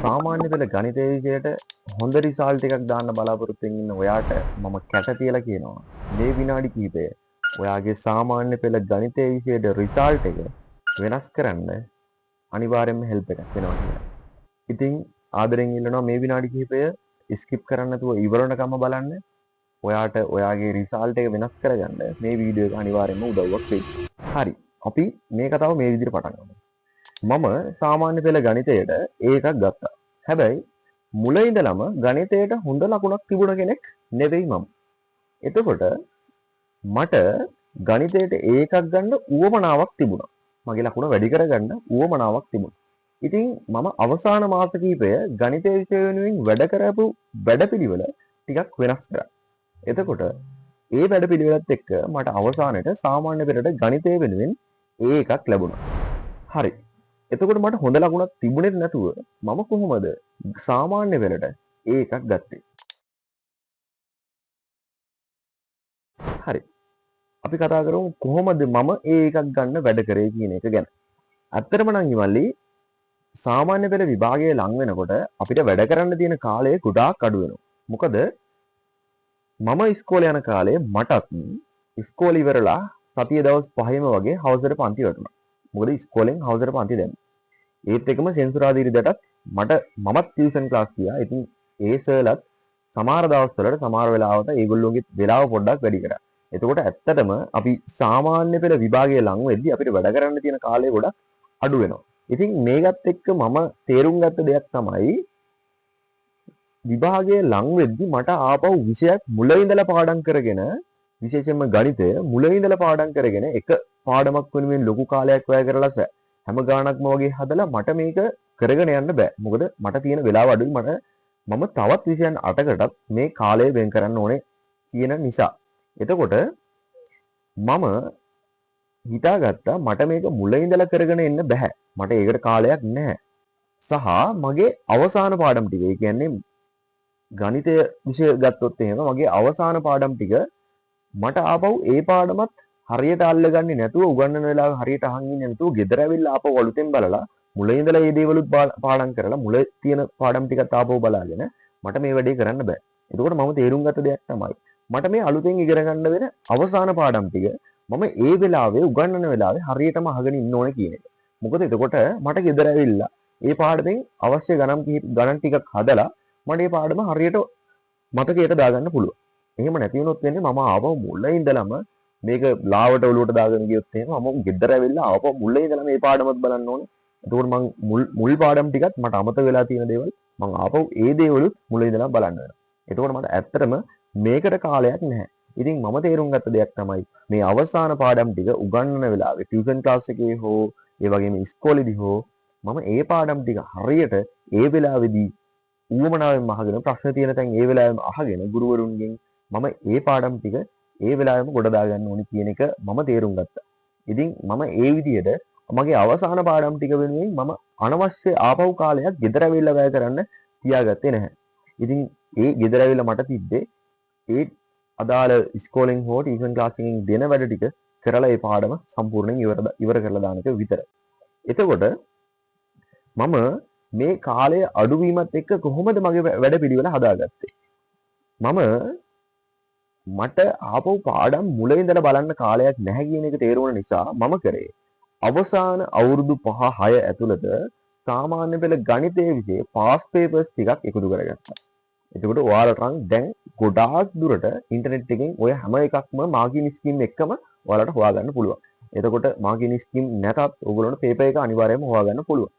සාමාන්‍ය පෙළ ගණිතය විෂයට හොඳ රිසල්ට් එකක් දාන්න බලාපොරොත්තු වෙමින් ඉන්න ඔයාට මම කැට තියලා කියනවා මේ විනාඩි කිහිපය ඔයාගේ සාමාන්‍ය පෙළ ගණිතය විෂයට රිසල්ට් එක වෙනස් කරන්න අනිවාර්යයෙන්ම හෙල්ප් එකක් වෙනවා කියලා. ඉතින් ආදරෙන් ඉල්ලනවා මේ විනාඩි කිහිපය ස්කිප් කරන්න නැතුව ඉවර වෙනකම්ම බලන්න. ඔයාට ඔයාගේ රිසල්ට් එක වෙනස් කරගන්න මේ වීඩියෝ එක අනිවාර්යයෙන්ම උදව්වක් වෙයි. හරි. අපි මේ කතාව මේ විදිහට පටන් ගමු. මම සාමාන්‍ය පෙළ ගණිතයට ඒකක් ගත්තා. හැබැයි මුල ඉඳලම ගණිතයට හොඳ ලකුණක් තිබුණ කෙනෙක් නෙවෙයි මම. එතකොට මට ගණිතයට ඒකක් ගන්න උවමනාවක් තිබුණා. මගේ ලකුණ වැඩි කරගන්න උවමනාවක් තිබුණා. ඉතින් මම අවසාන මාස කිහිපය ගණිතය විෂය වෙනුවෙන් වැඩ කරපු වැඩපිළිවෙල ටිකක් වෙනස් කරා. එතකොට ඒ වැඩපිළිවෙලත් එක්ක මට අවසානයේ සාමාන්‍ය පෙළට ගණිතය වෙනුවෙන් ඒකක් ලැබුණා. හරි. එතකොට මට හොඳ ලකුණක් තිබුණේ නැතුව මම කොහොමද සාමාන්‍ය පෙළට ඒකක් ගත්තේ? හරි. අපි කතා කරමු කොහොමද මම ඒකක් ගන්න වැඩ කරේ කියන එක ගැන. ඇත්තටම නම් ඉවල්ලි සාමාන්‍ය පෙළ විභාගයේ ලං වෙනකොට අපිට වැඩ කරන්න තියෙන කාලය ගොඩාක් අඩු වෙනවා. මොකද මම ඉස්කෝලේ යන කාලේ මටත් ඉස්කෝලේ ඉවරලා සතිය දවස් 5ම වගේ හවසට පන්ති වැටුණා. මොකද ඉස්කෝලෙන් හවසට පන්ති දැම්මේ. ඒත් එකම සෙන්සුරාදා ඉරිදටත් මමත් ටියුෂන් ක්ලාස් ගියා. ඉතින් ඒ සර්ලත් සමහර දවස්වලට සමහර වෙලාවට ඒගොල්ලෝගේ වෙලාව පොඩ්ඩක් වැඩි කරා. එතකොට ඇත්තටම අපි සාමාන්‍ය පෙළ විභාගයේ ලං වෙද්දී අපිට වැඩ කරන්න තියෙන කාලය ගොඩක් අඩු වෙනවා. ඉතින් මේකත් එක්ක මම තේරුම් ගත්ත දෙයක් තමයි විභාගයේ ලං වෙද්දී මට ආපහු විෂයක් මුල ඉඳලා පාඩම් කරගෙන විශේෂයෙන්ම ගණිතය මුල ඉඳලා පාඩම් කරගෙන එක පාඩමක් වෙනුවෙන් ලොකු කාලයක් වැය කරලා හැම ගාණක්ම වගේ හදලා මට මේක කරගෙන යන්න බෑ. මොකද මට තියෙන වෙලාව අඩුයි. මම තවත් විෂයන් 8කටත් මේ කාලය වෙන් කරන්න ඕනේ කියන නිසා. එතකොට මම හිතාගත්තා මට මේක මුල ඉඳලා කරගෙන එන්න බෑ. මට ඒකට කාලයක් නැහැ. සහ මගේ අවසාන පාඩම් ටික, ඒ කියන්නේ ගණිතය විෂය ගත්තොත් එහෙම මගේ අවසාන පාඩම් ටික මට ආපහු ඒ පාඩමත් හරියට අල්ලගන්නේ නැතුව උගන්නන වෙලාව හරියට අහන් ඉන්නේ නැතුව ගෙදර ඇවිල්ලා ආපහු අලුතෙන් බලලා මුල ඉඳලා මේ දේවලුත් පාඩම් කරලා මුල තියෙන පාඩම් ටිකත් ආපහු බලාගෙන මට මේ වැඩේ කරන්න බෑ. එතකොට මම තේරුම් ගත්ත දෙයක් තමයි මට මේ අලුතෙන් ඉගෙන ගන්න වෙන අවසාන පාඩම් ටික මම ඒ වෙලාවේ උගන්නන වෙලාවේ හරියටම අහගෙන ඉන්න ඕනේ කියන එක. මොකද එතකොට මට ගෙදර ඇවිල්ලා මේ පාඩමෙන් අවශ්‍ය ගණන් ටිකක් හදලා මට මේ පාඩම හරියට මතකයට දාගන්න පුළුවන්. එහෙම නැති වුණොත් වෙන්නේ මම ආපහු මුල ඉඳලම මේක ලාවට ඔලුවට දාගෙන ගියොත් එහෙම මම ගෙදර ඇවිල්ලා ආපහු මුල ඉඳලා මේ පාඩමත් බලන්න ඕනේ. එතකොට මම මුල් පාඩම් ටිකත් මට අමතක වෙලා තියෙන දේවල් මම ආපහු ඒ දේවලුත් මුල ඉඳලා බලන්න වෙනවා. එතකොට මට ඇත්තටම මේකට කාලයක් නැහැ. ඉතින් මම තේරුම් ගත්ත දෙයක් තමයි මේ අවසාන පාඩම් ටික උගන්වන වෙලාවේ ටියුෂන් ක්ලාස් එකේ හෝ ඒ වගේම ඉස්කෝලේදී හෝ මම ඒ පාඩම් ටික හරියට ඒ වෙලාවේදී ඌවමනාවෙන් අහගෙන ප්‍රශ්න තියෙන තැන් ඒ වෙලාවෙම අහගෙන ගුරුවරුන්ගෙන් මම ඒ පාඩම් ටික ඒ වෙලාවෙම ගොඩ දාගන්න ඕනි කියන එක මම තේරුම් ගත්තා. ඉතින් මම ඒ විදිහට මගේ අවසාන පාඩම් ටික වෙනුවෙන් මම අනවශ්‍ය ආපහු කාලයක් ගෙදර ඇවිල්ලා වැය කරන්න තියාගත්තේ නැහැ. ඉතින් ඒ ගෙදර ඇවිල්ලා මට තිබ්බේ ඒ අදාළ ඉස්කෝලෙන් හෝ ටියුෂන් ක්ලාස් එකකින් දෙන වැඩ ටික කරලා ඒ පාඩම සම්පූර්ණයෙන් ඉවර කරලා දාන එක විතරයි. එතකොට මම මේ කාලය අඩුවීමත් එක්ක කොහොමද මගේ වැඩ පිළිවෙල හදාගත්තේ? මට ආපහු පාඩම් මුල ඉඳලා බලන්න කාලයක් නැහැ කියන එක තේරුණ නිසා මම කරේ අවසාන අවුරුදු 5-6 ඇතුළත සාමාන්‍ය පෙළ ගණිතයේ විෂය පාස් පේපර්ස් ටිකක් එකතු කරගත්තා. එතකොට ඔයාලට දැන් ගොඩාක් දුරට ඉන්ටර්නෙට් එකෙන් ඔය හැම එකක්ම මාගින් ස්කීම් එක්කම ඔයාලට හොයාගන්න පුළුවන්. එතකොට මාගින් ස්කීම් නැතත් ඔයගොල්ලන්ට පේපර් එක අනිවාර්යයෙන්ම හොයාගන්න පුළුවන්.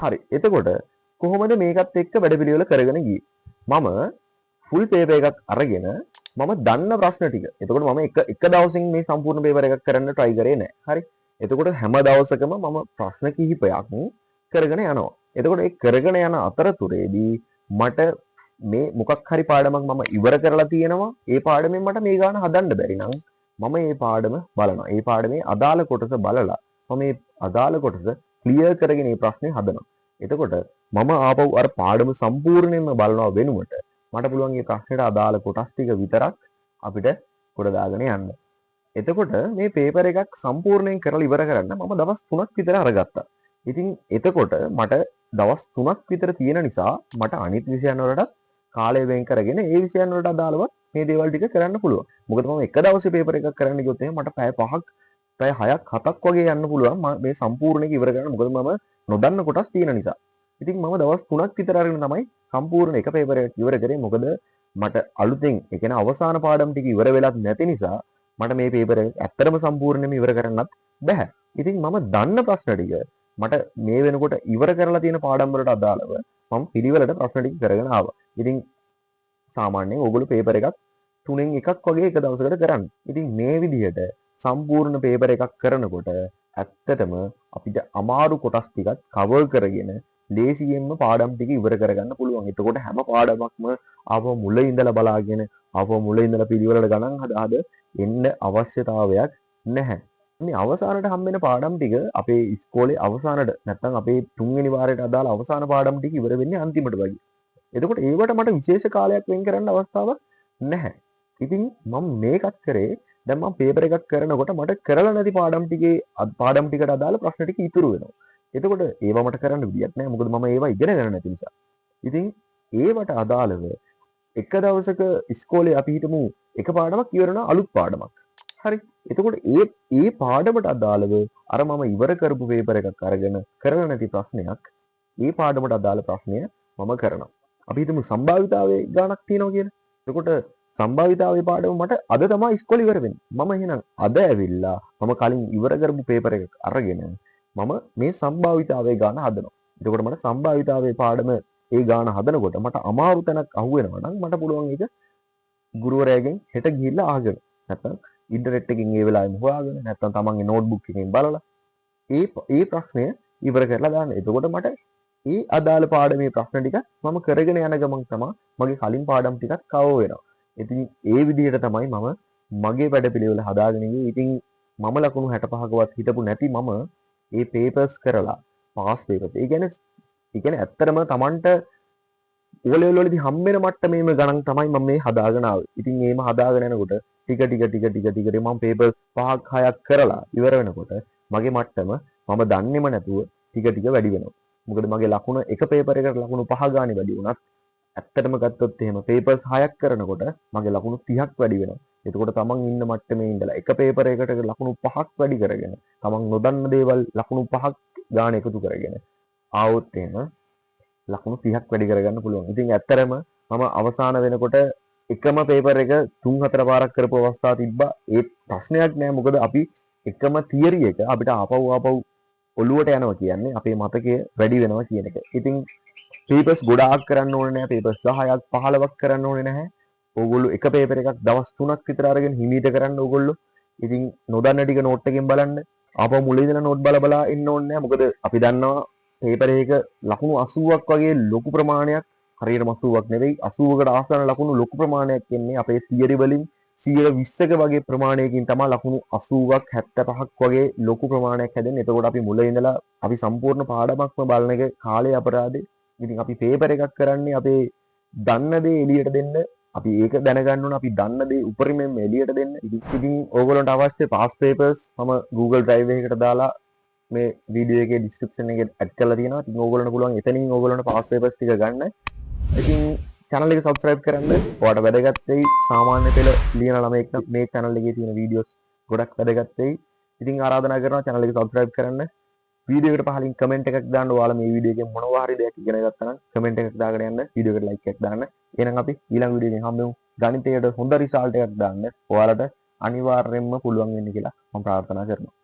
හරි. එතකොට කොහොමද මේකත් එක්ක වැඩපිළිවෙල කරගෙන ගියේ? මම ෆුල් පේපර් එකක් අරගෙන මම දන්න ප්‍රශ්න ටික. එතකොට මම එක දවසින් මේ සම්පූර්ණ පේපර් එකක් කරන්න try කරේ නෑ. හරි. එතකොට හැම දවසකම මම ප්‍රශ්න කිහිපයක් කරගෙන යනවා. එතකොට ඒ කරගෙන යන අතරතුරේදී මට මේ මොකක් හරි පාඩමක් මම ඉවර කරලා තියෙනවා. ඒ පාඩමෙන් මට මේ ගාන හදන්න බැරි නම් මම මේ පාඩම බලනවා. ඒ පාඩමේ අදාළ කොටස බලලා මම මේ අදාළ කොටස ක්ලියර් කරගෙන මේ ප්‍රශ්නේ හදනවා. එතකොට මම ආපහු අර පාඩම සම්පූර්ණයෙන්ම බලනවා වෙනුවට මට පුළුවන් මේ ප්‍රශ්නෙට අදාළ කොටස් ටික විතරක් අපිට කොට දාගෙන යන්න. එතකොට මේ පේපර් එකක් සම්පූර්ණයෙන් කරලා ඉවර කරන්න මම දවස් 3ක් විතර අරගත්තා. ඉතින් එතකොට මට දවස් 3ක් විතර තියෙන නිසා මට අනිත් විෂයන් වලට කාලය වෙන් කරගෙන ඒ විෂයන් වලට අදාළව මේ දේවල් ටික කරන්න පුළුවන්. මොකද මම එක දවසේ පේපර් එකක් කරන්න ගියොත් එහෙනම් මට පැය 5ක් පැය 6ක් 7ක් වගේ යන්න පුළුවන් මේ සම්පූර්ණ එක ඉවර කරන්න. මොකද මම නොදන්න කොටස් තියෙන නිසා. ඉතින් මම දවස් 3ක් විතර අරගෙන තමයි සම්පූර්ණ එක පේපර් එකක් ඉවර කරේ. මොකද මට අලුතෙන් ඒ කියන්නේ අවසාන පාඩම් ටික ඉවර වෙලත් නැති නිසා මට මේ පේපර් එක ඇත්තටම සම්පූර්ණයෙන්ම ඉවර කරන්නත් බැහැ. ඉතින් මම දන්න ප්‍රශ්න ටික මට මේ වෙනකොට ඉවර කරලා තියෙන පාඩම් වලට අදාළව මම පිළිවෙලට ප්‍රශ්න ටික කරගෙන ආවා. ඉතින් සාමාන්‍යයෙන් ඕගොල්ලෝ පේපර් එකක් 3න් එකක් වගේ එක දවසකට කරන්නේ. ඉතින් මේ විදිහට සම්පූර්ණ පේපර් එකක් කරනකොට ඇත්තටම අපිට අමාරු කොටස් ටිකක් කවර් කරගෙන ලේසියෙන්ම පාඩම් ටික ඉවර කරගන්න පුළුවන්. එතකොට හැම පාඩමක්ම ආපහු මුල ඉඳලා බලාගෙන ආපහු මුල ඉඳලා පිළිවෙලට ගණන් හදාද එන්න අවශ්‍යතාවයක් නැහැ. මේ අවසානට හම්බෙන පාඩම් ටික අපේ ඉස්කෝලේ අවසානට නැත්නම් අපේ තුන්වෙනි වාරයට අදාළ අවසාන පාඩම් ටික ඉවර වෙන්නේ අන්තිමට වගේ. එතකොට ඒවට මට විශේෂ කාලයක් වෙන් කරන්න අවස්ථාවක් නැහැ. ඉතින් මම මේකත් කරේ දැන් මම පේපර් එකක් කරනකොට මට කරලා නැති පාඩම් ටිකට අදාළ ප්‍රශ්න ටික ඉතුරු වෙනවා. එතකොට ඒවා මට කරන්න විදියක් නැහැ. මොකද මම ඒවා ඉගෙන ගන්න නැති නිසා. ඉතින් ඒවට අදාළව එක දවසක ඉස්කෝලේ අපි හිතමු එක පාඩමක් ඉවර වෙනවා අලුත් පාඩමක්. හරි. එතකොට ඒ පාඩමට අදාළව අර මම ඉවර කරපු පේපර් එකක් අරගෙන කරලා නැති ප්‍රශ්නයක් ඒ පාඩමට අදාළ ප්‍රශ්නය මම කරනවා. අපි හිතමු සම්භාවිතාවේ ගානක් තියෙනවා කියලා. එතකොට සම්භාවිතාවේ පාඩම මට අද තමයි ඉස්කෝලේ ඉවර වෙන්නේ. මම එහෙනම් අද ඇවිල්ලා මම කලින් ඉවර කරපු පේපර් එකක් අරගෙන මම මේ සම්භාවිතාවේ ගාන හදනවා. එතකොට මට සම්භාවිතාවේ පාඩම ඒ ගාන හදනකොට මට අමාරු තැනක් අහුවෙනවා නම් මට පුළුවන් ඒක ගුරුවරයාගෙන් හෙට ගිහිල්ලා අහගෙන නැත්නම් ඉන්ටර්නෙට් එකකින් ඒ වෙලාවෙම හොයාගෙන නැත්නම් තමන්ගේ නෝට්බුක් එකකින් බලලා ඒ ප්‍රශ්නය ඉවර කරලා දාන්න. එතකොට මට ඒ අදාළ පාඩමේ ප්‍රශ්න ටික මම කරගෙන යන ගමන් තමයි මගේ කලින් පාඩම් ටිකක් කවර් වෙනවා. ඉතින් ඒ විදිහට තමයි මම මගේ වැඩපිළිවෙල හදාගෙන ගියේ. ඉතින් මම ලකුණු 65කවත් හිටපු නැති මම ඒ පේපර්ස් කරලා පාස් පේපර්ස්. ඒ කියන්නේ ඇත්තටම Tamanට O level වලදී හම්බෙන මට්ටමේම ගණන් තමයි මම මේ හදාගෙන ආවේ. ඉතින් මේම හදාගෙන යනකොට ටික මම පේපර්ස් 5ක් 6ක් කරලා ඉවර වෙනකොට මගේ මට්ටම මම දන්නේම නැතුව ටික වැඩි වෙනවා. මොකද මගේ ලකුණ එක පේපර් එකකට ලකුණු 5 ගානේ වැඩි වුණත් ඇත්තටම ගත්තොත් එහෙම පේපර්ස් 6ක් කරනකොට මගේ ලකුණු 30ක් වැඩි වෙනවා. එතකොට තමන් ඉන්න මට්ටමේ ඉඳලා එක පේපර් එකකට ලකුණු 5ක් වැඩි කරගෙන තමන් නොදන්න දේවල් ලකුණු 5ක් ගාන එකතු කරගෙන ආවොත් එහෙම ලකුණු 30ක් වැඩි කරගන්න පුළුවන්. ඉතින් ඇත්තටම මම අවසාන වෙනකොට එකම පේපර් එක 3-4 පාරක් කරපු අවස්ථා තිබ්බා. ඒ ප්‍රශ්නයක් නෑ. මොකද අපි එකම තියරි එක අපිට ආපහු ඔළුවට යනවා කියන්නේ අපේ මතකය වැඩි වෙනවා කියන එක. ඉතින් පේපර්ස් ගොඩාක් කරන්න ඕනේ නැහැ. පේපර්ස් 10ක් 15ක් කරන්න ඕනේ නැහැ. ඕගොල්ලෝ එක පේපර් එකක් දවස් 3ක් විතර අරගෙන හිමීට කරන්න ඕගොල්ලෝ. ඉතින් නොදන්න ටික නෝට් එකෙන් බලන්න. ආපහු මුලින් ඉඳලා නෝට් බලා ඉන්න ඕනේ නැහැ. මොකද අපි දන්නවා පේපර් එක ලකුණු 80ක් වගේ ලොකු ප්‍රමාණයක් හරියටම 80ක් නෙවෙයි 80කට ආසන්න ලකුණු ලොකු ප්‍රමාණයක් එන්නේ අපේ තියරි වලින් 120ක වගේ ප්‍රමාණයකින් තමයි ලකුණු 80ක් 75ක් වගේ ලොකු ප්‍රමාණයක් හැදෙන්නේ. එතකොට අපි මුල ඉඳලා අපි සම්පූර්ණ පාඩමක්ම බලන එක කාලේ අපරාධේ. ඉතින් අපි පේපර් එකක් කරන්නේ අපේ දන්න දේ එළියට දෙන්න. අපි ඒක දැනගන්න ඕන අපි දන්න දේ උපරිමයෙන් එළියට දෙන්න. ඉතින් ඕගොල්ලන්ට අවශ්‍ය පාස් පේපර්ස් මම Google Drive එකකට දාලා මේ වීඩියෝ එකේ description එකේ add කරලා තියෙනවා. ඉතින් ඕගොල්ලන්ට පුළුවන් එතනින් ඕගොල්ලන්ට පාස් පේපර්ස් ටික ගන්න. ඉතින් channel එක subscribe කරන්න. ඔයාලට වැදගත් වෙයි. සාමාන්‍ය පෙළ ලියන ළමයෙක් නම් මේ channel එකේ තියෙන videos ගොඩක් වැදගත් වෙයි. ඉතින් ආරාධනා කරනවා channel එක subscribe කරන්න. වීඩියෝ එකට පහලින් කමෙන්ට් එකක් දාන්න. ඔයාලා මේ වීඩියෝ එකෙන් මොනවා හරි දෙයක් ඉගෙන ගත්තා නම් කමෙන්ට් එකක් දාගෙන යන්න. වීඩියෝ එකට like එකක් දාන්න. එහෙනම් අපි ඊළඟ වීඩියෝ එකෙන් හම්බෙමු. ගණිතයට හොඳ රිසල්ට් එකක් දාන්න. ඔයාලට අනිවාර්යයෙන්ම පුළුවන් වෙන්න කියලා මම ප්‍රාර්ථනා කරනවා.